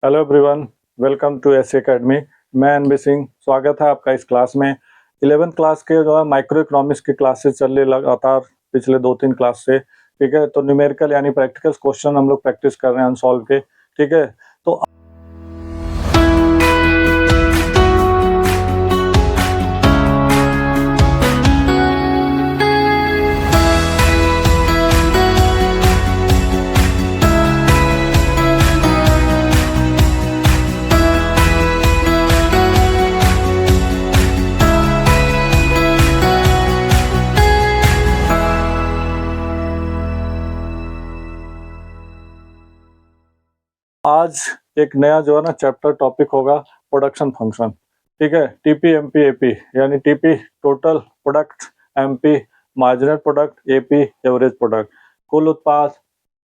Hello everyone, welcome to S academy. मैं NB Singh, स्वागत है आपका इस क्लास में। 11th क्लास के जो है माइक्रो इकोनॉमिक्स की क्लासेस चल रही लगातार पिछले 2-3 क्लास से। ठीक है, तो न्यूमेरिकल यानी प्रैक्टिकल क्वेश्चन हम लोग प्रैक्टिस कर रहे हैं अनसॉल्व के। ठीक है, तो आज एक नया जो है ना चैप्टर टॉपिक होगा प्रोडक्शन फंक्शन। ठीक है, टीपी एमपी एपी यानी TP total product, MP marginal product, AP average product, कुल उत्पाद,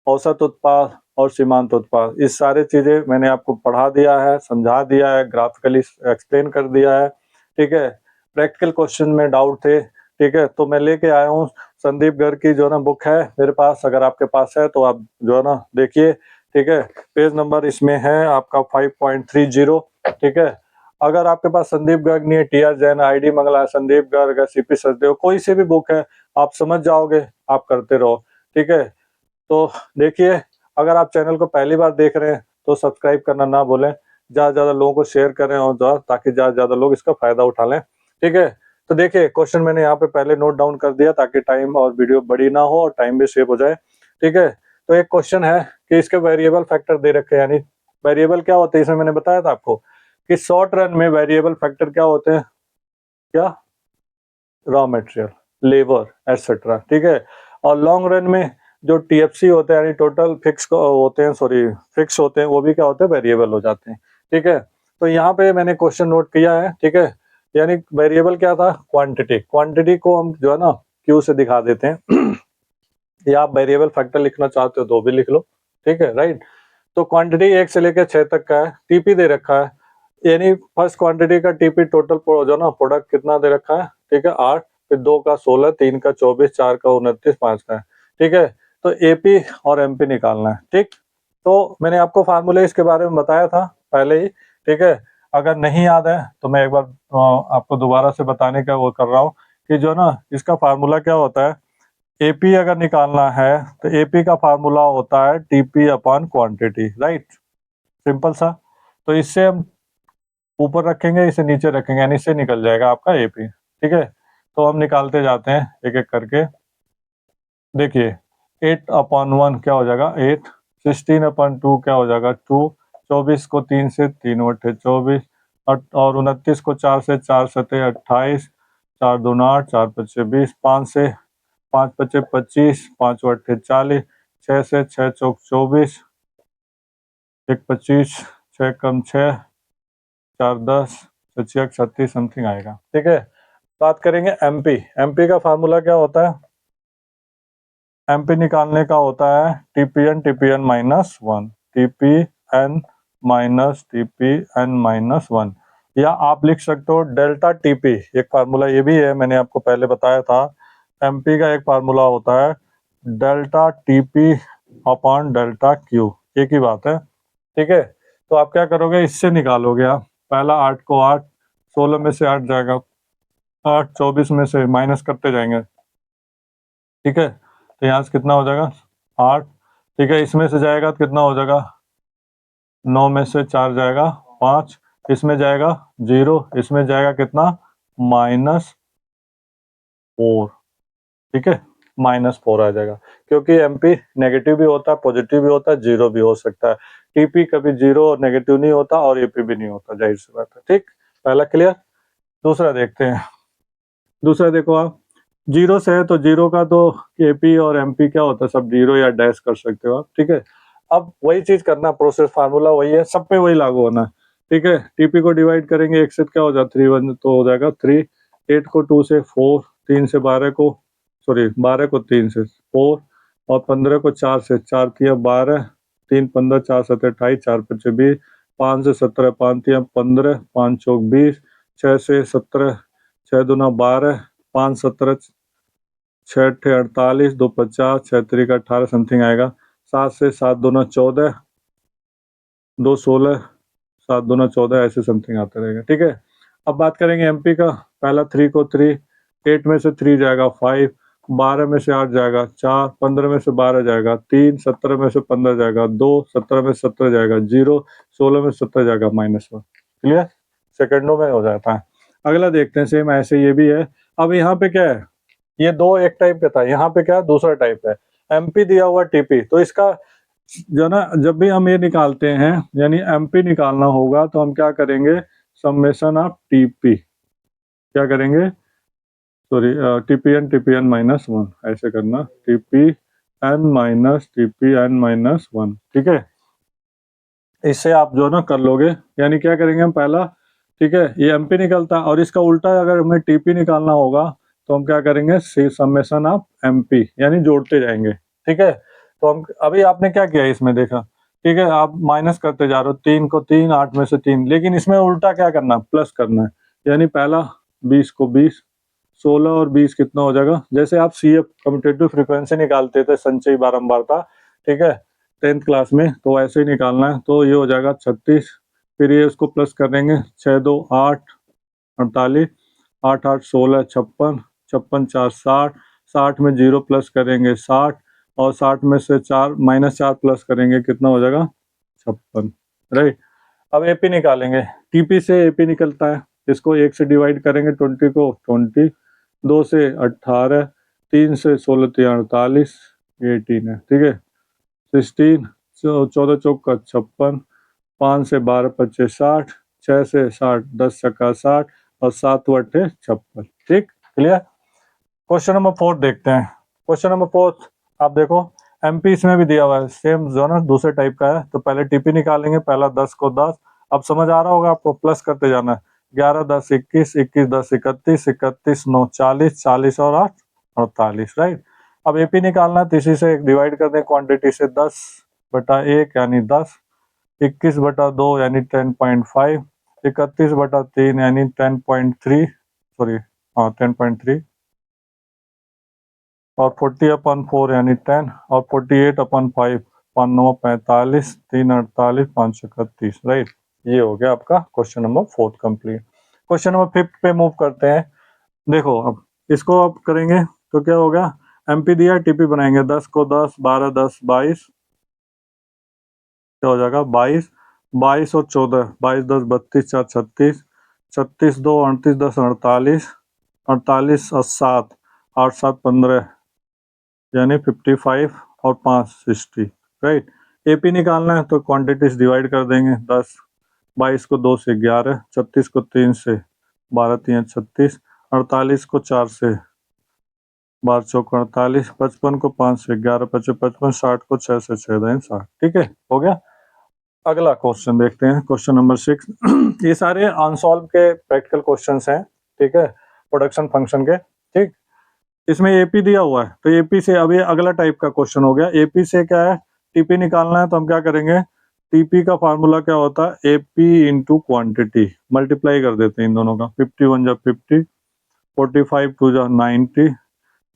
औसत उत्पाद और सीमांत उत्पाद। इस सारे चीजें मैंने आपको पढ़ा दिया है, समझा दिया है, ग्राफिकली एक्सप्लेन कर दिया है। ठीक है, प्रैक्टिकल क्वेश्चन में डाउट थे। ठीक है, तो मैं लेके आया हूँ संदीप गर्ग की जो है ना बुक है मेरे पास, अगर आपके पास है तो आप जो है ना देखिए। ठीक है, पेज नंबर इसमें है आपका 5.30। ठीक है, अगर आपके पास संदीप गर्ग नहीं है, T R Jain, I D Mangla, Sandeep Garg, CP Sachdev, कोई से भी बुक है, आप समझ जाओगे, आप करते रहो। ठीक है, तो देखिए, अगर आप चैनल को पहली बार देख रहे हैं तो सब्सक्राइब करना ना भूलें, ज़्यादा से ज़्यादा लोगों को शेयर करें और ताकि ज़्यादा से ज़्यादा लोग इसका फायदा उठा लें। ठीक है, तो देखिए क्वेश्चन मैंने यहाँ पे पहले नोट डाउन कर दिया ताकि टाइम और वीडियो बड़ी ना हो और टाइम भी सेव हो जाए। ठीक है, तो एक क्वेश्चन है कि इसके वेरिएबल फैक्टर दे रखे हैं, यानी वेरिएबल क्या होते हैं, इसमें मैंने बताया था आपको कि शॉर्ट रन में वेरिएबल फैक्टर क्या होते हैं, क्या, रॉ मटेरियल, लेबर एटसेट्रा। ठीक है, और लॉन्ग रन में जो टीएफसी होते हैं यानी टोटल फिक्स होते हैं, सॉरी फिक्स होते हैं, वो भी क्या होते हैं, वेरिएबल हो जाते हैं। ठीक है, तो यहाँ पे मैंने क्वेश्चन नोट किया है। ठीक है, यानी वेरिएबल क्या था, क्वांटिटी। क्वांटिटी को हम जो है ना क्यू से दिखा देते हैं या आप वेरिएबल फैक्टर लिखना चाहते हो तो भी लिख लो। ठीक है, राइट। तो क्वांटिटी 1 से लेकर 6 तक का है, टीपी दे रखा है, यानी फर्स्ट क्वांटिटी का टीपी टोटल जो ना प्रोडक्ट कितना दे रखा है। ठीक है, 8, फिर 2 का 16, 3 का 24, 4 का 29, 5 का है। ठीक है, तो एपी और एमपी निकालना है। ठीक, तो मैंने आपको फार्मूले इसके बारे में बताया था पहले ही। ठीक है, अगर नहीं याद है तो मैं एक बार आपको दोबारा से बताने का वो कर रहा हूँ कि जो ना इसका फार्मूला क्या होता है। एपी अगर निकालना है तो एपी का फार्मूला होता है TP upon quantity, right, simple सा। तो इससे हम ऊपर रखेंगे, इसे नीचे रखेंगे, यानी इससे निकल जाएगा आपका एपी। ठीक है, तो हम निकालते जाते हैं एक एक करके। देखिए, 8/1 क्या हो जाएगा, 8। 16/2 क्या हो जाएगा, 2। 24 को 3 से 3/24, और 29 को 4 से 4 सतह 28, 4 दूना 8, 4 पच्चे 20, 5 से 5 पच्चे 25, 5 अट्ठे 40, 6 से 6 चौक 24, 1 25, 6 कम 6, 4 10, 6 36 समथिंग आएगा। ठीक है, बात करेंगे एमपी। एमपी का फार्मूला क्या होता है, एमपी निकालने का होता है TPN minus 1, TPN minus TPN minus 1, या आप लिख सकते हो डेल्टा टीपी। एक फार्मूला ये भी है, मैंने आपको पहले बताया था। एमपी का एक फार्मूला होता है delta TP upon delta Q, एक ही बात है। ठीक है, तो आप क्या करोगे, इससे निकालोगे आप। पहला 8 को 8, 16 में से 8 जाएगा, 8 24 में से माइनस करते जाएंगे। ठीक है, तो यहाँ से कितना हो जाएगा, 8। ठीक है, इसमें से जाएगा तो कितना हो जाएगा, 9 में से 4 जाएगा 5, इसमें जाएगा 0, इसमें जाएगा कितना, -4। ठीक है, -4 आ जाएगा, क्योंकि एमपी नेगेटिव भी होता है, पॉजिटिव भी होता है, जीरो भी हो सकता है। टीपी कभी जीरो और नेगेटिव नहीं होता और एपी भी नहीं होता, जाहिर सी बात है। ठीक, पहला क्लियर। दूसरा देखते हैं। दूसरा देखो आप, जीरो से है तो जीरो का तो एपी और एमपी क्या होता है, सब जीरो या डैश कर सकते हो आप। ठीक है, अब वही चीज करना, प्रोसेस फार्मूला वही है, सब पे वही लागू होना है। ठीक है, टीपी को डिवाइड करेंगे, एक से क्या हो जाएगा 3 1 तो हो जाएगा 3, 8 को 2 से 4, 3 से 12 को, सॉरी 12 को 3 से 4, और 15 को 4 से 4 तिया 12, 3 15, 4 7 28, 4 25 20, 5 से 17, 5 तिया 15, 5 चौक 20, 6 से 17, 6 दूना 12, 5 17, 6 अट्ठे 48, 2 50, 6 3 का 18 समथिंग आएगा। 7 से 7 दूना 14, 2 16, 7 दूना 14 ऐसे समथिंग आता रहेगा। ठीक है, अब बात करेंगे एमपी का। पहला 3 को 3, 8 में से 3 जाएगा 5, 12 में से 8 जाएगा 4, 15 में से 12 जाएगा 3, 17 में से 15 जाएगा 2, 17 में से 17 जाएगा 0, 16 में से 17 जाएगा -1। क्लियर, सेकंडों में हो जाता है। अगला देखते हैं, सेम ऐसे ये भी है। अब यहाँ पे क्या है, ये दो एक टाइप का था, यहाँ पे क्या है, दूसरा टाइप है। एमपी दिया हुआ टीपी, तो इसका जो ना, जब भी हम ये निकालते हैं यानी एमपी निकालना होगा तो हम क्या करेंगे, समेशन ऑफ टीपी, क्या करेंगे, सॉरी, टीपीएन -1 ऐसे करना, टीपीएन -1। ठीक है, इससे आप जो ना कर लोगे, यानी क्या करेंगे हम पहला, ठीक है, ये एमपी निकलता है और इसका उल्टा अगर हमें टीपी निकालना होगा तो हम क्या करेंगे, समेशन ऑफ एमपी, यानी जोड़ते जाएंगे। ठीक है, तो हम अभी आपने क्या किया इसमें देखा, ठीक है, आप माइनस करते जा रहे हो, 3 को 3, 8 में से 3, लेकिन इसमें उल्टा क्या करना, प्लस करना है। यानी पहला 20 को 20, 16 और 20 कितना हो जाएगा, जैसे आप CF कम्यूटेटिव फ्रीक्वेंसी निकालते थे, संचयी बारंबारता, ठीक है, 10th क्लास में, तो ऐसे ही निकालना है। तो ये हो जाएगा 36, फिर ये उसको प्लस कर देंगे, 6 2 8, 48, 8 8 16, 56, 56 4 60, 60 में 0 प्लस करेंगे 60, और 60 में से 4 -4 प्लस करेंगे, कितना हो जाएगा 56। राइट, अब एपी निकालेंगे, टीपी से एपी निकलता है, इसको 1 से डिवाइड करेंगे, 20 को 20, 2 से 18, 3 से 16 3 48, ये 18 है। ठीक है, 16, 14 चौक का 56, 5 से 12 25 60, 6 से 60, 10 छक्का 60, और 7 अट्ठे 56। ठीक, क्लियर। क्वेश्चन नंबर 4 देखते हैं। क्वेश्चन नंबर 4 आप देखो, एमपी इसमें भी दिया हुआ है, सेम जो ना दूसरे टाइप का है। तो पहले टीपी निकालेंगे, पहला 10 को 10, अब समझ आ रहा होगा आपको, प्लस करते जाना है, 11 10 21, 21 10 31, 31 9 40, 40 और 8 48। राइट, अब एपी निकालना है, तो इसी से डिवाइड कर दें क्वांटिटी से, 10/1 यानी 10, 21/2 यानी 10.5, 31/3 यानी 10.3, सॉरी, हाँ 10.3, और 40/4 यानी 10, और 48/5, 5 9 45, 3 48, 5 31। राइट, ये हो गया आपका question number 4 complete. Question number 5 पे मूव करते हैं। देखो, अब इसको आप करेंगे तो क्या होगा, एमपी दिया, टीपी बनाएंगे, 10 को 10, 12 10 22, क्या हो जाएगा 22, 22 और 14, 22 10 32, 4 36, 36 2 38 10 48, 48 और 7, 8 7 15, यानी 55, और 5 60। राइट, एपी निकालना है तो क्वांटिटीज डिवाइड कर देंगे, 10, 22 को 2 से 11, 36 को 3 से 12 3 36, 48 को 4 से 12 चौक 48, 55 को 5 से 11 25 55, 60 को 6 से 6 दाएं 60। ठीक है, हो गया। अगला क्वेश्चन देखते हैं, क्वेश्चन नंबर 6। ये सारे अनसॉल्व के प्रैक्टिकल क्वेश्चंस हैं। ठीक है, प्रोडक्शन फंक्शन के। ठीक, इसमें एपी दिया हुआ है, तो एपी से अब ये अगला टाइप का क्वेश्चन हो गया। एपी से क्या है, टीपी निकालना है, तो हम क्या करेंगे, टीपी का फार्मूला क्या होता है, एपी इंटू क्वांटिटी, मल्टीप्लाई कर देते हैं इन दोनों का, 51 जा 50, 45 2 जा 90,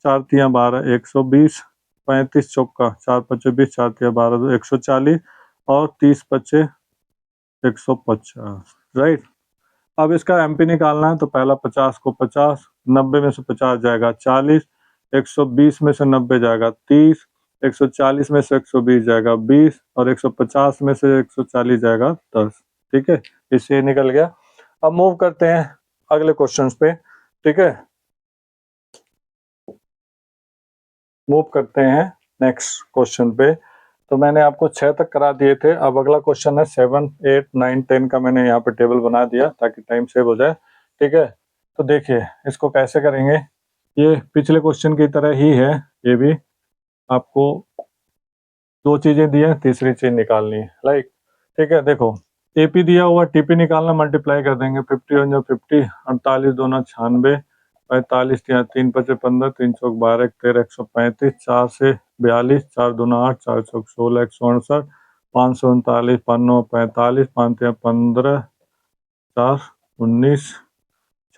4 तिया 12 120, 35 चौका 4 25 20, 4 तिया 12 140, और 30 25 150। राइट, अब इसका एमपी निकालना है, तो पहला 50 को 50, 90 में से 50 जाएगा 40, 120 में से 90 जाएगा 30, 140 में से 120 जाएगा 20, और 150 में से 140 जाएगा 10। ठीक है, इससे निकल गया। अब मूव करते हैं अगले क्वेश्चंस पे। ठीक है, मूव करते हैं नेक्स्ट क्वेश्चन पे। तो मैंने आपको 6 तक करा दिए थे, अब अगला क्वेश्चन है 7 8 9 10 का, मैंने यहाँ पे टेबल बना दिया ताकि टाइम सेव हो जाए। ठीक है, तो देखिए इसको कैसे करेंगे, ये पिछले क्वेश्चन की तरह ही है, ये भी आपको 2 चीजें दी हैं, तीसरी चीज निकालनी है। लाइक, ठीक है, देखो एपी दिया हुआ, टीपी निकालना, मल्टीप्लाई कर देंगे, 51 जो 50, 48 दूना 96, 45 या 3 5 15, 3 चौक 12 13 135, 4 से 42, 4 दूना 8, 4 चौक 16 168, 539, 5 9 45, 5 या 15, 4 19,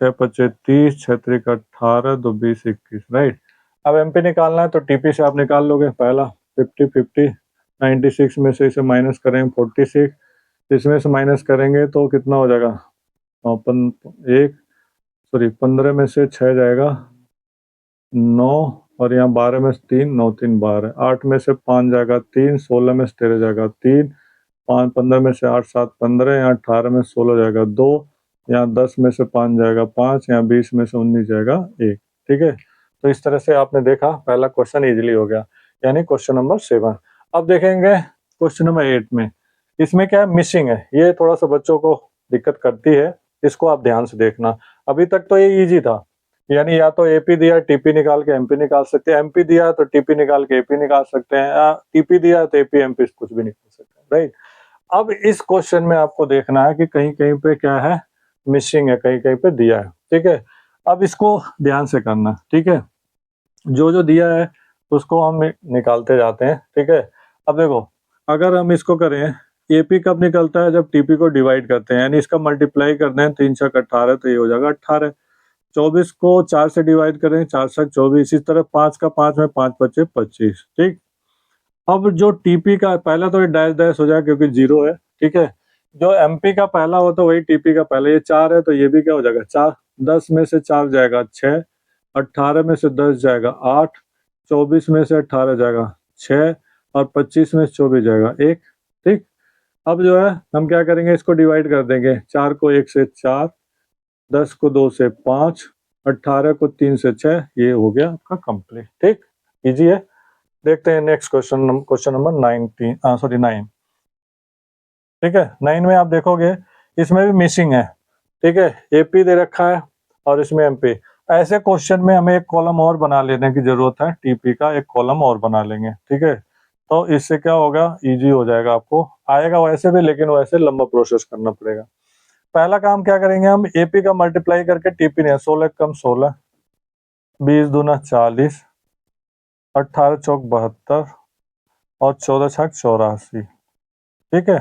6 25 30, 6 3 18, 2 20 21। राइट, अब एमपी निकालना है, तो टीपी से आप निकाल लोगे, पहला 50 50, 96 में से इसे माइनस करें 46, इसमें से माइनस करेंगे तो कितना हो जाएगा, अपन 15 में से 6 जाएगा 9, और यहाँ 12 में से 3, 9 3 12, 8 में से 5 जाएगा 3, 16 में से 13 जाएगा 3, 5 15 में से 8 7 15, यहाँ 18 में से 16 जाएगा 2, यहाँ 10 में से 5 जाएगा 5, यहाँ 20 में से 19 जाएगा 1। ठीक है, तो इस तरह से आपने देखा पहला क्वेश्चन इजीली हो गया, यानी क्वेश्चन नंबर 7। अब देखेंगे क्वेश्चन नंबर 8 में। इसमें क्या है, मिसिंग है, ये थोड़ा सा बच्चों को दिक्कत करती है, इसको आप ध्यान से देखना। अभी तक तो ये इजी था, यानी या तो एपी दिया टीपी निकाल के एमपी निकाल सकते हैं, एमपी दिया तो टीपी निकाल के एपी निकाल सकते हैं, या टीपी दिया तो एपी एमपी कुछ भी निकाल सकते हैं, राइट। अब इस क्वेश्चन में आपको देखना है कि कहीं कहीं पे क्या है, मिसिंग है, कहीं कहीं पे दिया है। ठीक है, अब इसको ध्यान से करना। ठीक है, जो जो दिया है उसको हम निकालते जाते हैं। ठीक है, अब देखो अगर हम इसको करें, एपी कब निकलता है, जब टीपी को डिवाइड करते हैं, यानी इसका मल्टीप्लाई कर दें 3 छक 18, तो ये हो जाएगा 18। 24 को 4 से डिवाइड करें, 4 छक 24, इसी तरह 5 का 5 में 5 बचे 25। ठीक, अब जो टीपी का पहला तो ये डैश डैश हो जाएगा क्योंकि 0 है। ठीक है, जो एमपी का पहला होता है वही टीपी का पहला, ये 4 है तो ये भी क्या हो जाएगा 4, 10 में से 4 जाएगा 6, 18 में से 10 जाएगा 8, 24 में से 18 जाएगा 6, और 25 में से 24 जाएगा 1। ठीक, अब जो है हम क्या करेंगे, इसको डिवाइड कर देंगे, 4 को 1 से 4, 10 को 2 से 5, 18 को 3 से 6, ये हो गया आपका कंप्लीट। ठीक, इजी है। देखते हैं नेक्स्ट क्वेश्चन, क्वेश्चन नंबर 9। ठीक है, 9 में आप देखोगे इसमें भी मिसिंग है। ठीक है, एपी दे रखा है और इसमें एमपी। ऐसे क्वेश्चन में हमें एक कॉलम और बना लेने की जरूरत है, टीपी का एक कॉलम और बना लेंगे। ठीक है, तो इससे क्या होगा, इजी हो जाएगा, आपको आएगा वैसे भी, लेकिन वैसे लंबा प्रोसेस करना पड़ेगा। पहला काम क्या करेंगे, हम एपी का मल्टीप्लाई करके टीपी नहीं, 16 कम 16, 20 दूना 40, 18 चौक 72, और 14 छक 84। ठीक है,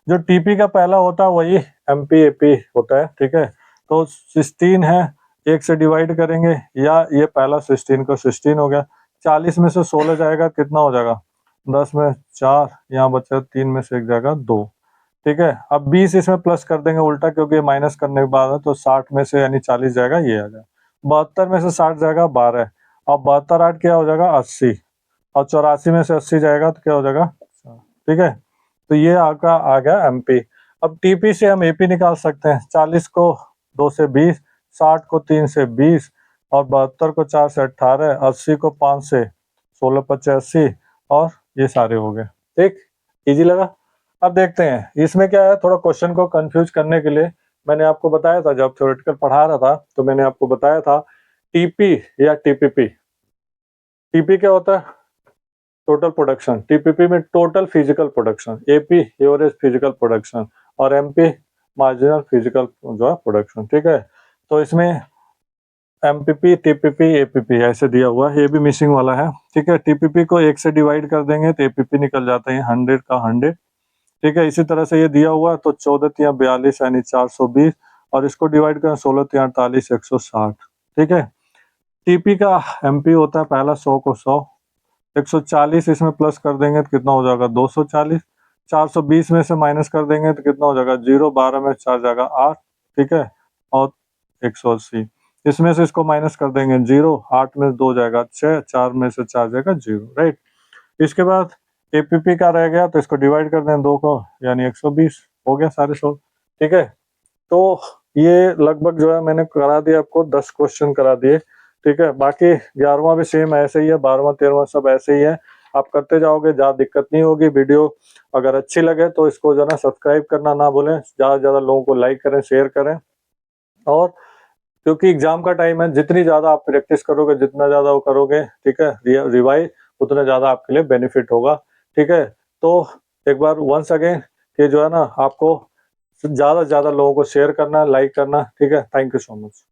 जो टीपी का पहला होता है वही एमपी एपी होता है। ठीक है, तो 16 है, 1 से डिवाइड करेंगे, या ये पहला 16 का 16 हो गया, 40 में से 16 जाएगा कितना हो जाएगा, 10 में 4, यहाँ बचा 3 में से 1 जाएगा 2। ठीक है, अब 20 इसमें प्लस कर देंगे उल्टा, क्योंकि माइनस करने के बाद है, तो 60 में से यानी 40 जाएगा, ये आ जाएगा 72 में से 60 जाएगा 12, और 72 8 क्या हो जाएगा 80, और 84 में से 80 जाएगा तो क्या हो जाएगा। ठीक है, तो ये आपका आ गया एमपी। अब टीपी से हम एपी निकाल सकते हैं, 40 को 2 से 20, 60 को 3 से 20, और 72 को 4 से 18, 80 को 5 से 16 85, और ये सारे हो गए। ठीक, इजी लगा। अब देखते हैं इसमें क्या है, थोड़ा क्वेश्चन को कंफ्यूज करने के लिए मैंने आपको बताया था, जब थ्योरेटिकल पढ़ा रहा था तो मैंने आपको बताया था टीपी या टीपीपी। टीपी क्या होता है, टोटल प्रोडक्शन, टीपीपी में total physical production, AP average physical production, और एमपी मार्जिनल फिजिकल जो है प्रोडक्शन। ठीक है, तो इसमें एमपीपी टीपीपी एपीपी ऐसे दिया हुआ है, ये भी मिसिंग वाला है। ठीक है, टीपीपी को 1 से डिवाइड कर देंगे तो एपीपी निकल जाता है 100 का 100। ठीक है, इसी तरह से ये दिया हुआ है तो 14 तिया 42 यानी 420, और इसको डिवाइड करें 16 तिया 48 160। ठीक है, टीपी का एमपी होता है पहला 100 को 100, 140 इसमें प्लस कर देंगे तो कितना हो जाएगा 240, 420 में से माइनस कर देंगे तो कितना हो जाएगा 0, 12 में 4 जाएगा 8। ठीक है, और 180 इसमें से इसको माइनस कर देंगे 0, 8 में 2 जाएगा 6, 4 में से 4 जाएगा 0, राइट। इसके बाद एपीपी का रह गया तो इसको डिवाइड कर दें 2 को, यानी 120 हो गया सारे 100। ठीक है, तो ये लगभग जो है मैंने करा दिया आपको, 10 क्वेश्चन करा दिए। ठीक है, बाकी 11वां भी सेम ऐसे ही है, 12वां 13वां सब ऐसे ही है, आप करते जाओगे, ज़्यादा दिक्कत नहीं होगी। वीडियो अगर अच्छी लगे तो इसको जो है ना सब्सक्राइब करना ना भूलें, ज़्यादा से ज़्यादा लोगों को लाइक करें, शेयर करें, और क्योंकि एग्जाम का टाइम है, जितनी ज़्यादा आप प्रैक्टिस करोगे, जितना ज़्यादा वो करोगे, ठीक है, रिवाइज, उतना ज़्यादा आपके लिए बेनिफिट होगा। ठीक है, तो एक बार वंस अगेन कि जो है ना आपको ज़्यादा से ज़्यादा लोगों को शेयर करना, लाइक करना। ठीक है, थैंक यू सो मच।